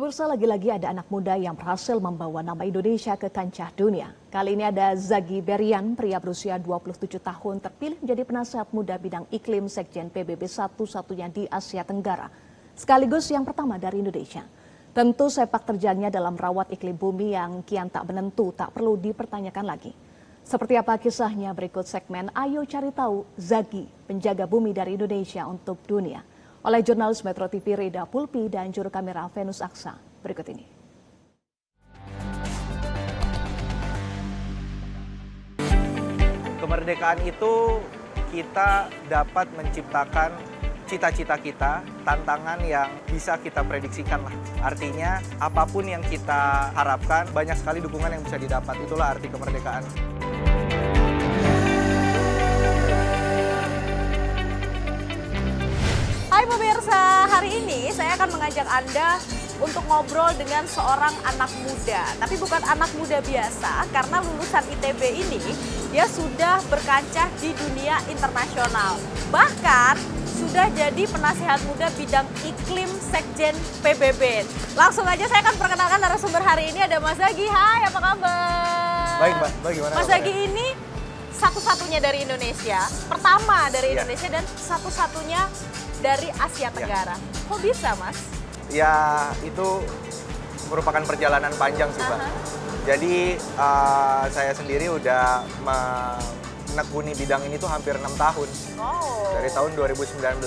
Pemirsa, lagi-lagi ada anak muda yang berhasil membawa nama Indonesia ke kancah dunia. Kali ini ada Zagi Berian, pria berusia 27 tahun terpilih menjadi penasehat muda bidang iklim Sekjen PBB satu-satunya di Asia Tenggara. Sekaligus yang pertama dari Indonesia. Tentu sepak terjangnya dalam merawat iklim bumi yang kian tak menentu tak perlu dipertanyakan lagi. Seperti apa kisahnya berikut segmen Ayo Cari Tahu Zagi, penjaga bumi dari Indonesia untuk dunia. Oleh jurnalis Metro TV Rida Pulpi dan juru kamera Venus Aksa. Berikut ini. Kemerdekaan itu kita dapat menciptakan cita-cita kita, tantangan yang bisa kita prediksikan lah. Artinya apapun yang kita harapkan, banyak sekali dukungan yang bisa didapat. Itulah arti kemerdekaan. Hai pemirsa, hari ini saya akan mengajak Anda untuk ngobrol dengan seorang anak muda. Tapi bukan anak muda biasa, karena lulusan ITB ini dia sudah berkancah di dunia internasional. Bahkan sudah jadi penasehat muda bidang iklim Sekjen PBB. Langsung aja saya akan perkenalkan narasumber hari ini, ada Mas Zagi. Hai, apa kabar? Baik Mbak, bagaimana? Mas Zagi ini satu-satunya dari Indonesia, pertama dari Indonesia dan satu-satunya dari Asia Tenggara. Kok bisa, Mas? Ya, itu merupakan perjalanan panjang sih, Mbak. Jadi, saya sendiri udah menekuni bidang ini tuh hampir 6 tahun. Oh. Dari tahun 2019,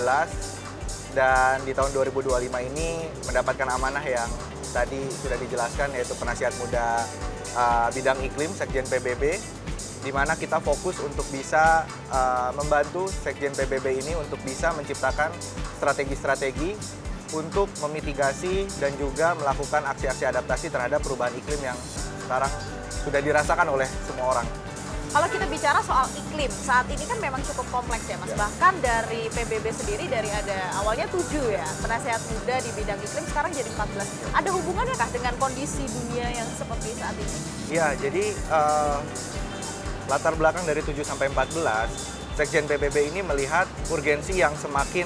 dan di tahun 2025 ini mendapatkan amanah yang tadi sudah dijelaskan, yaitu penasihat muda bidang iklim Sekjen PBB, di mana kita fokus untuk bisa membantu Sekjen PBB ini untuk bisa menciptakan strategi-strategi untuk memitigasi dan juga melakukan aksi-aksi adaptasi terhadap perubahan iklim yang sekarang sudah dirasakan oleh semua orang. Kalau kita bicara soal iklim, saat ini kan memang cukup kompleks ya, Mas. Ya. Bahkan dari PBB sendiri, dari ada awalnya 7 ya, penasehat muda di bidang iklim, sekarang jadi 14. Ada hubungannya kah dengan kondisi dunia yang seperti saat ini? Ya, jadi latar belakang dari 7 sampai 14, Sekjen PBB ini melihat urgensi yang semakin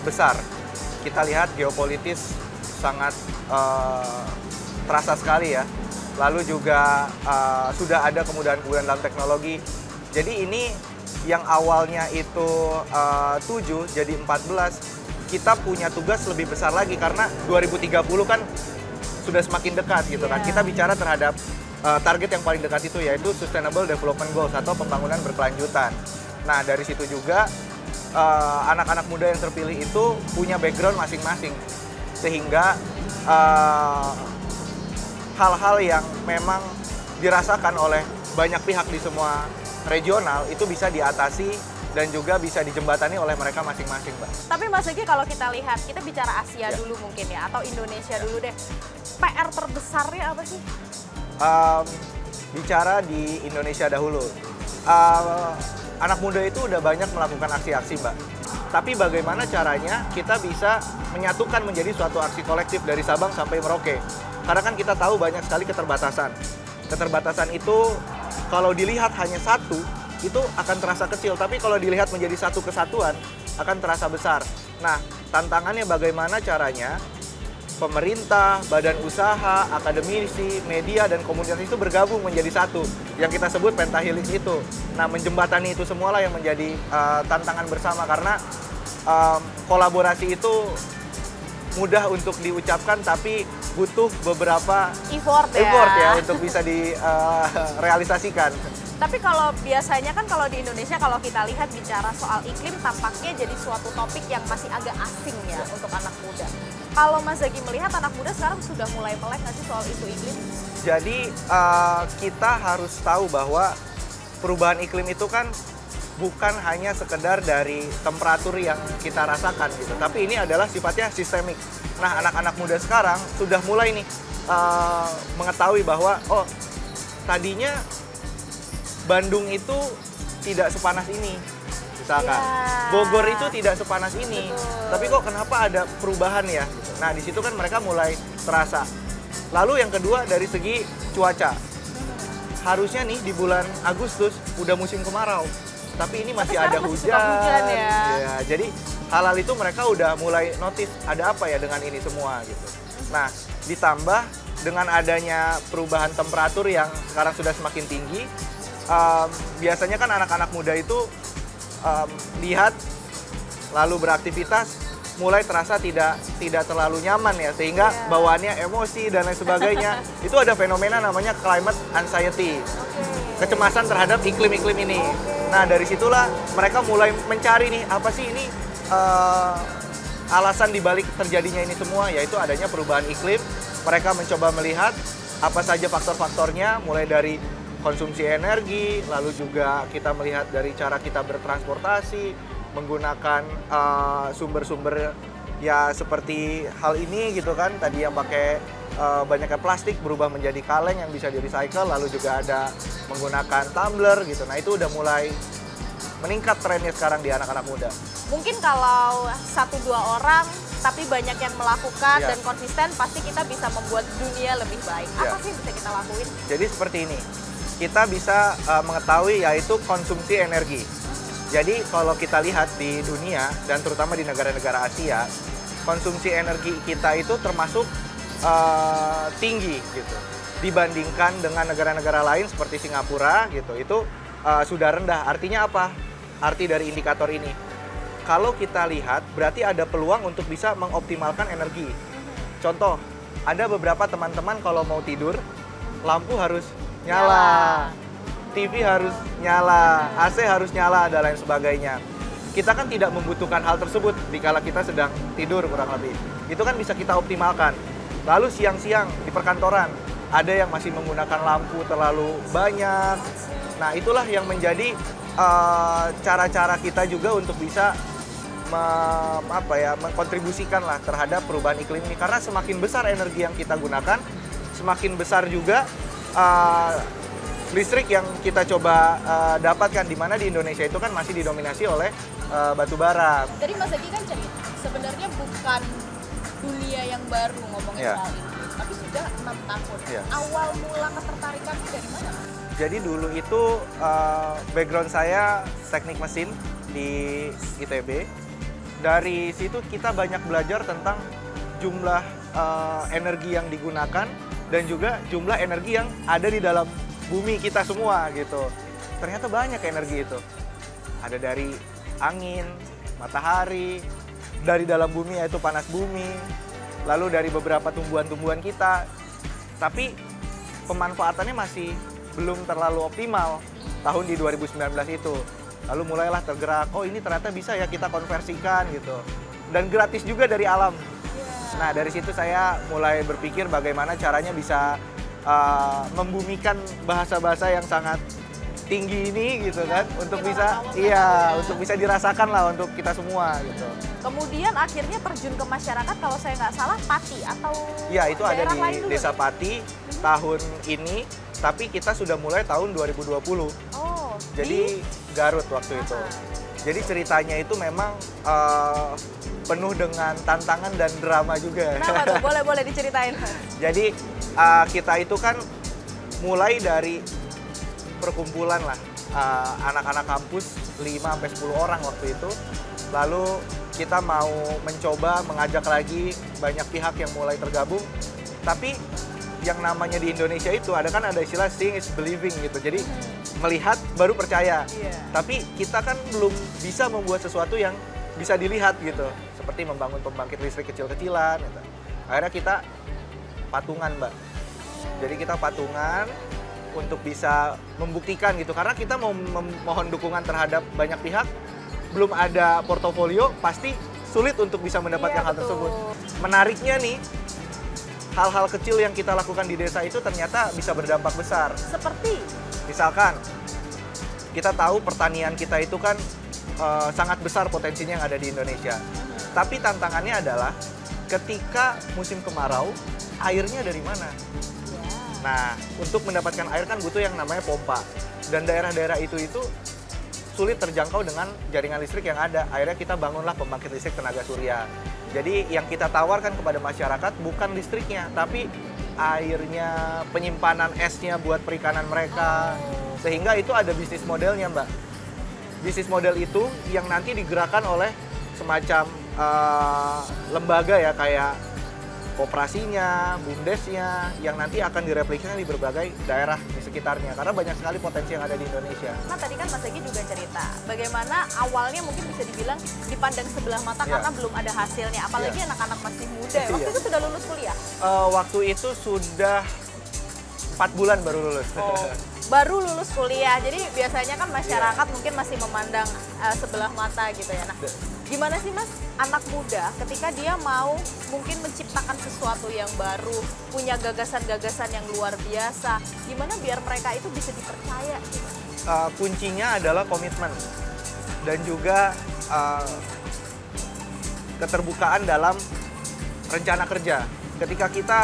besar. Kita lihat geopolitis sangat terasa sekali ya. Lalu juga sudah ada kemudahan-kemudahan dalam teknologi. Jadi ini yang awalnya itu 7 jadi 14, kita punya tugas lebih besar lagi karena 2030 kan sudah semakin dekat gitu kan. Kita bicara terhadap target yang paling dekat itu yaitu Sustainable Development Goals atau pembangunan berkelanjutan. Nah, dari situ juga anak-anak muda yang terpilih itu punya background masing-masing. Sehingga hal-hal yang memang dirasakan oleh banyak pihak di semua regional itu bisa diatasi dan juga bisa dijembatani oleh mereka masing-masing, Mbak. Tapi Mas Zagi, kalau kita lihat, kita bicara Asia dulu mungkin ya, atau Indonesia dulu deh. PR terbesarnya apa sih? Bicara di Indonesia dahulu, anak muda itu udah banyak melakukan aksi-aksi, Mbak. Tapi bagaimana caranya kita bisa menyatukan menjadi suatu aksi kolektif dari Sabang sampai Merauke? Karena kan kita tahu banyak sekali keterbatasan. Keterbatasan itu kalau dilihat hanya satu, itu akan terasa kecil. Tapi kalau dilihat menjadi satu kesatuan, akan terasa besar. Nah, tantangannya bagaimana caranya pemerintah, badan usaha, akademisi, media, dan komunitas itu bergabung menjadi satu. Yang kita sebut pentahelix itu. Nah, menjembatani itu semualah yang menjadi tantangan bersama. Karena kolaborasi itu mudah untuk diucapkan, tapi butuh beberapa Effort ya untuk bisa direalisasikan. Tapi kalau biasanya kan kalau di Indonesia, kalau kita lihat bicara soal iklim, tampaknya jadi suatu topik yang masih agak asing ya untuk anak muda. Kalau Mas Zagi melihat anak muda sekarang sudah mulai melek nggak sih soal isu iklim? Jadi kita harus tahu bahwa perubahan iklim itu kan bukan hanya sekedar dari temperatur yang kita rasakan gitu, tapi ini adalah sifatnya sistemik. Nah, anak-anak muda sekarang sudah mulai nih mengetahui bahwa tadinya Bandung itu tidak sepanas ini, misalkan. Bogor itu tidak sepanas ini. Betul. Tapi kok kenapa ada perubahan ya? Nah, di situ kan mereka mulai terasa. Lalu yang kedua dari segi cuaca. Harusnya nih di bulan Agustus udah musim kemarau. Tapi ini masih ada hujan. Ya. Ya, jadi hal-hal itu mereka udah mulai notice ada apa ya dengan ini semua gitu. Nah, ditambah dengan adanya perubahan temperatur yang sekarang sudah semakin tinggi, biasanya kan anak-anak muda itu lihat lalu beraktivitas mulai terasa tidak terlalu nyaman ya, sehingga bawaannya emosi dan lain sebagainya. Itu ada fenomena namanya climate anxiety, kecemasan terhadap iklim-iklim ini. Nah, dari situlah mereka mulai mencari nih, apa sih ini alasan dibalik terjadinya ini semua, yaitu adanya perubahan iklim. Mereka mencoba melihat apa saja faktor-faktornya, mulai dari konsumsi energi, lalu juga kita melihat dari cara kita bertransportasi, menggunakan sumber-sumber ya seperti hal ini gitu kan, tadi yang pakai banyaknya plastik berubah menjadi kaleng yang bisa di-recycle, lalu juga ada menggunakan tumbler gitu. Nah, itu udah mulai meningkat trennya sekarang di anak-anak muda. Mungkin kalau 1-2 orang tapi banyak yang melakukan dan konsisten, pasti kita bisa membuat dunia lebih baik. Apa sih yang bisa kita lakuin? Jadi seperti ini, kita bisa mengetahui yaitu konsumsi energi. Jadi kalau kita lihat di dunia dan terutama di negara-negara Asia, konsumsi energi kita itu termasuk tinggi gitu dibandingkan dengan negara-negara lain seperti Singapura gitu. Itu sudah rendah. Artinya apa? Arti dari indikator ini, kalau kita lihat berarti ada peluang untuk bisa mengoptimalkan energi. Contoh, ada beberapa teman-teman kalau mau tidur lampu harus nyala. TV harus nyala, AC harus nyala, dan lain sebagainya. Kita kan tidak membutuhkan hal tersebut dikala kita sedang tidur kurang lebih. Itu kan bisa kita optimalkan. Lalu siang-siang di perkantoran, ada yang masih menggunakan lampu terlalu banyak. Nah, itulah yang menjadi cara-cara kita juga untuk bisa mengkontribusikan lah terhadap perubahan iklim ini. Karena semakin besar energi yang kita gunakan, semakin besar juga listrik yang kita coba dapatkan, di mana di Indonesia itu kan masih didominasi oleh batu bara. Tadi Mas Zaki kan cerita, sebenarnya bukan dunia yang baru ngomongin soal ini, tapi sudah 6 tahun. Awal mula ketertarikan itu dari mana? Jadi dulu itu background saya teknik mesin di ITB. Dari situ kita banyak belajar tentang jumlah energi yang digunakan dan juga jumlah energi yang ada di dalam bumi kita semua gitu. Ternyata banyak energi itu. Ada dari angin, matahari, dari dalam bumi yaitu panas bumi, lalu dari beberapa tumbuhan-tumbuhan kita. Tapi pemanfaatannya masih belum terlalu optimal tahun di 2019 itu. Lalu mulailah tergerak, oh ini ternyata bisa ya kita konversikan gitu. Dan gratis juga dari alam. Nah, dari situ saya mulai berpikir bagaimana caranya bisa membumikan bahasa-bahasa yang sangat tinggi ini gitu kan, untuk bisa untuk bisa dirasakan lah untuk kita semua gitu. Kemudian akhirnya terjun ke masyarakat, kalau saya nggak salah Pati atau itu ada di lain Desa Pati tahun ini, tapi kita sudah mulai tahun 2020. Jadi Garut waktu itu. Jadi ceritanya itu memang penuh dengan tantangan dan drama juga. Kenapa tuh? Boleh diceritain. Jadi kita itu kan mulai dari perkumpulan lah anak-anak kampus 5-10 orang waktu itu. Lalu kita mau mencoba mengajak lagi banyak pihak yang mulai tergabung. Tapi yang namanya di Indonesia itu ada istilah seeing is believing gitu. Jadi melihat baru percaya. Tapi kita kan belum bisa membuat sesuatu yang bisa dilihat gitu. Seperti membangun pembangkit listrik kecil-kecilan gitu. Akhirnya kita patungan, Mbak. Jadi kita patungan untuk bisa membuktikan gitu. Karena kita mau memohon dukungan terhadap banyak pihak, belum ada portofolio, pasti sulit untuk bisa mendapatkan hal tersebut. Menariknya nih, hal-hal kecil yang kita lakukan di desa itu ternyata bisa berdampak besar. Seperti? Misalkan, kita tahu pertanian kita itu kan sangat besar potensinya yang ada di Indonesia. Tapi tantangannya adalah ketika musim kemarau, airnya dari mana? Nah, untuk mendapatkan air kan butuh yang namanya pompa. Dan daerah-daerah itu sulit terjangkau dengan jaringan listrik yang ada. Akhirnya kita bangunlah pembangkit listrik tenaga surya. Jadi yang kita tawarkan kepada masyarakat bukan listriknya, tapi airnya, penyimpanan esnya buat perikanan mereka. Sehingga itu ada bisnis modelnya, Mbak. Bisnis model itu yang nanti digerakkan oleh semacam lembaga ya, kayak koperasinya, bumdesnya, yang nanti akan direplikasikan di berbagai daerah di sekitarnya. Karena banyak sekali potensi yang ada di Indonesia. Nah tadi kan Mas Zaki juga cerita bagaimana awalnya mungkin bisa dibilang dipandang sebelah mata karena belum ada hasilnya. Apalagi anak-anak masih muda. Waktu itu sudah lulus kuliah? Waktu itu sudah 4 bulan baru lulus. Baru lulus kuliah, jadi biasanya kan masyarakat mungkin masih memandang sebelah mata gitu ya. Nah, gimana sih Mas, anak muda ketika dia mau mungkin menciptakan sesuatu yang baru, punya gagasan-gagasan yang luar biasa, gimana biar mereka itu bisa dipercaya gitu? Kuncinya adalah komitmen dan juga keterbukaan dalam rencana kerja. Ketika kita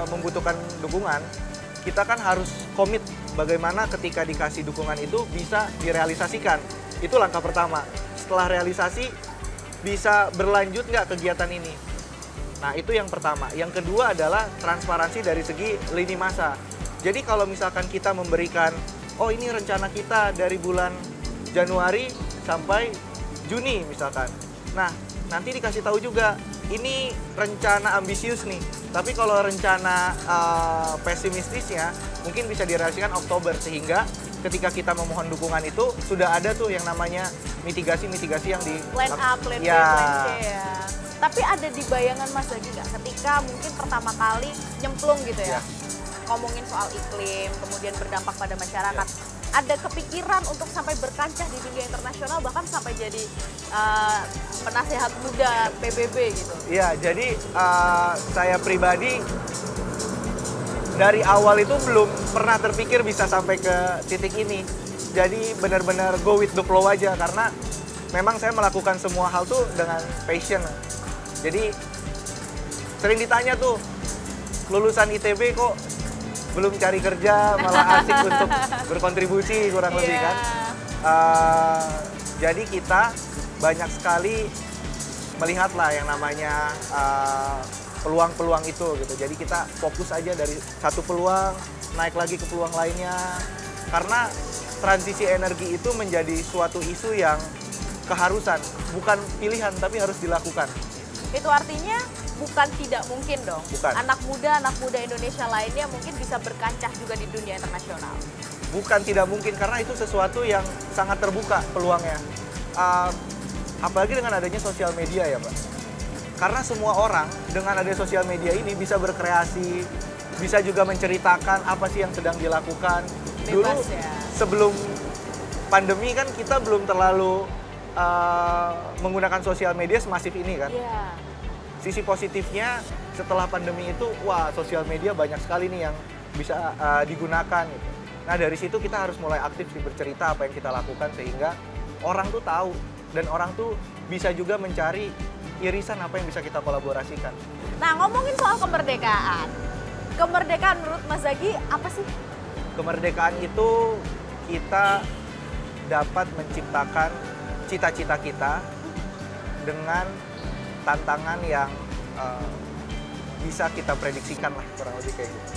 membutuhkan dukungan, kita kan harus komit bagaimana ketika dikasih dukungan itu bisa direalisasikan. Itu langkah pertama. Setelah realisasi, bisa berlanjut nggak kegiatan ini? Nah, itu yang pertama. Yang kedua adalah transparansi dari segi lini masa. Jadi kalau misalkan kita memberikan, oh ini rencana kita dari bulan Januari sampai Juni misalkan. Nah, nanti dikasih tahu juga, ini rencana ambisius nih. Tapi kalau rencana pesimistisnya mungkin bisa direalisasikan Oktober, sehingga ketika kita memohon dukungan itu sudah ada tuh yang namanya mitigasi-mitigasi yang di Plan A, Plan B, ya. Plan C ya. Tapi ada di bayangan Mas lagi nggak ketika mungkin pertama kali nyemplung gitu ya, ngomongin soal iklim, kemudian berdampak pada masyarakat. Ada kepikiran untuk sampai berkancah di dunia internasional, bahkan sampai jadi penasehat muda PBB gitu? Iya, jadi saya pribadi dari awal itu belum pernah terpikir bisa sampai ke titik ini. Jadi benar-benar go with the flow aja, karena memang saya melakukan semua hal tuh dengan passion. Jadi sering ditanya tuh, lulusan ITB kok belum cari kerja, malah asik untuk berkontribusi kurang lebih kan. Jadi kita banyak sekali melihatlah yang namanya peluang-peluang itu gitu. Jadi kita fokus aja dari satu peluang, naik lagi ke peluang lainnya. Karena transisi energi itu menjadi suatu isu yang keharusan, bukan pilihan tapi harus dilakukan. Itu artinya bukan tidak mungkin dong. Bukan. Anak muda Indonesia lainnya mungkin bisa berkancah juga di dunia internasional. Bukan tidak mungkin, karena itu sesuatu yang sangat terbuka peluangnya. Apalagi dengan adanya sosial media ya Pak. Karena semua orang dengan adanya sosial media ini bisa berkreasi, bisa juga menceritakan apa sih yang sedang dilakukan. Dulu ya. Sebelum pandemi kan kita belum terlalu menggunakan sosial media semasif ini kan. Iya. Sisi positifnya setelah pandemi itu, wah sosial media banyak sekali nih yang bisa digunakan gitu. Nah dari situ kita harus mulai aktif sih bercerita apa yang kita lakukan, sehingga orang tuh tahu dan orang tuh bisa juga mencari irisan apa yang bisa kita kolaborasikan. Nah ngomongin soal kemerdekaan. Kemerdekaan menurut Mas Zaki apa sih? Kemerdekaan itu kita dapat menciptakan cita-cita kita dengan tantangan yang bisa kita prediksikan lah, kurang lebih kayak gitu.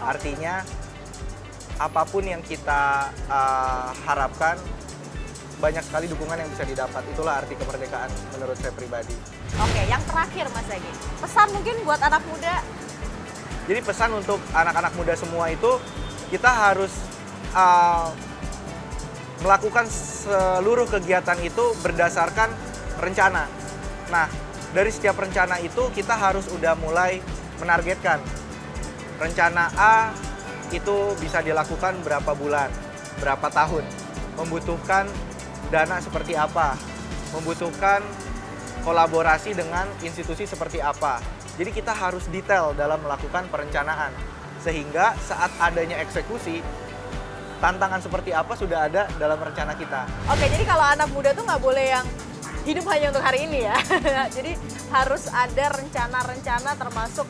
Artinya apapun yang kita harapkan, banyak sekali dukungan yang bisa didapat. Itulah arti kemerdekaan menurut saya pribadi. Oke, yang terakhir Mas Zaki, pesan mungkin buat anak muda. Jadi pesan untuk anak-anak muda semua itu, kita harus melakukan seluruh kegiatan itu berdasarkan rencana. Nah, dari setiap rencana itu kita harus udah mulai menargetkan. Rencana A itu bisa dilakukan berapa bulan, berapa tahun, membutuhkan dana seperti apa, membutuhkan kolaborasi dengan institusi seperti apa. Jadi kita harus detail dalam melakukan perencanaan, sehingga saat adanya eksekusi, tantangan seperti apa sudah ada dalam rencana kita. Oke, jadi kalau anak muda tuh nggak boleh yang hidup hanya untuk hari ini ya. Jadi harus ada rencana-rencana, termasuk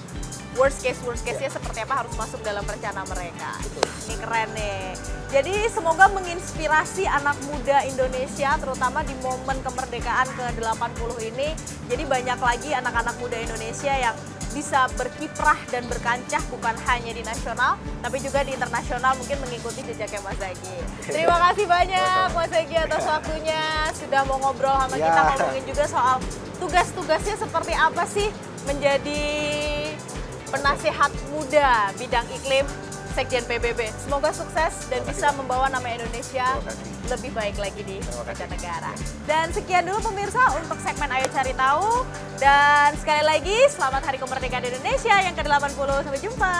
worst case-nya seperti apa harus masuk dalam rencana mereka. Betul. Ini keren nih. Jadi semoga menginspirasi anak muda Indonesia, terutama di momen kemerdekaan ke-80 ini. Jadi banyak lagi anak-anak muda Indonesia yang bisa berkiprah dan berkancah bukan hanya di nasional, tapi juga di internasional, mungkin mengikuti jejaknya Mas Zaki. Terima kasih banyak Mas Zaki atas waktunya, sudah mau ngobrol sama kita, ngomongin juga soal tugas-tugasnya seperti apa sih menjadi penasehat muda bidang iklim Sekjen PBB. Semoga sukses dan bisa membawa nama Indonesia lebih baik lagi di negara. Dan sekian dulu pemirsa untuk segmen Ayo Cari Tahu. Dan sekali lagi selamat Hari Kemerdekaan Indonesia yang ke-80. Sampai jumpa.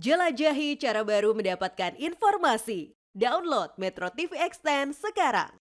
Jelajahi cara baru mendapatkan informasi. Download Metro TV Extend sekarang.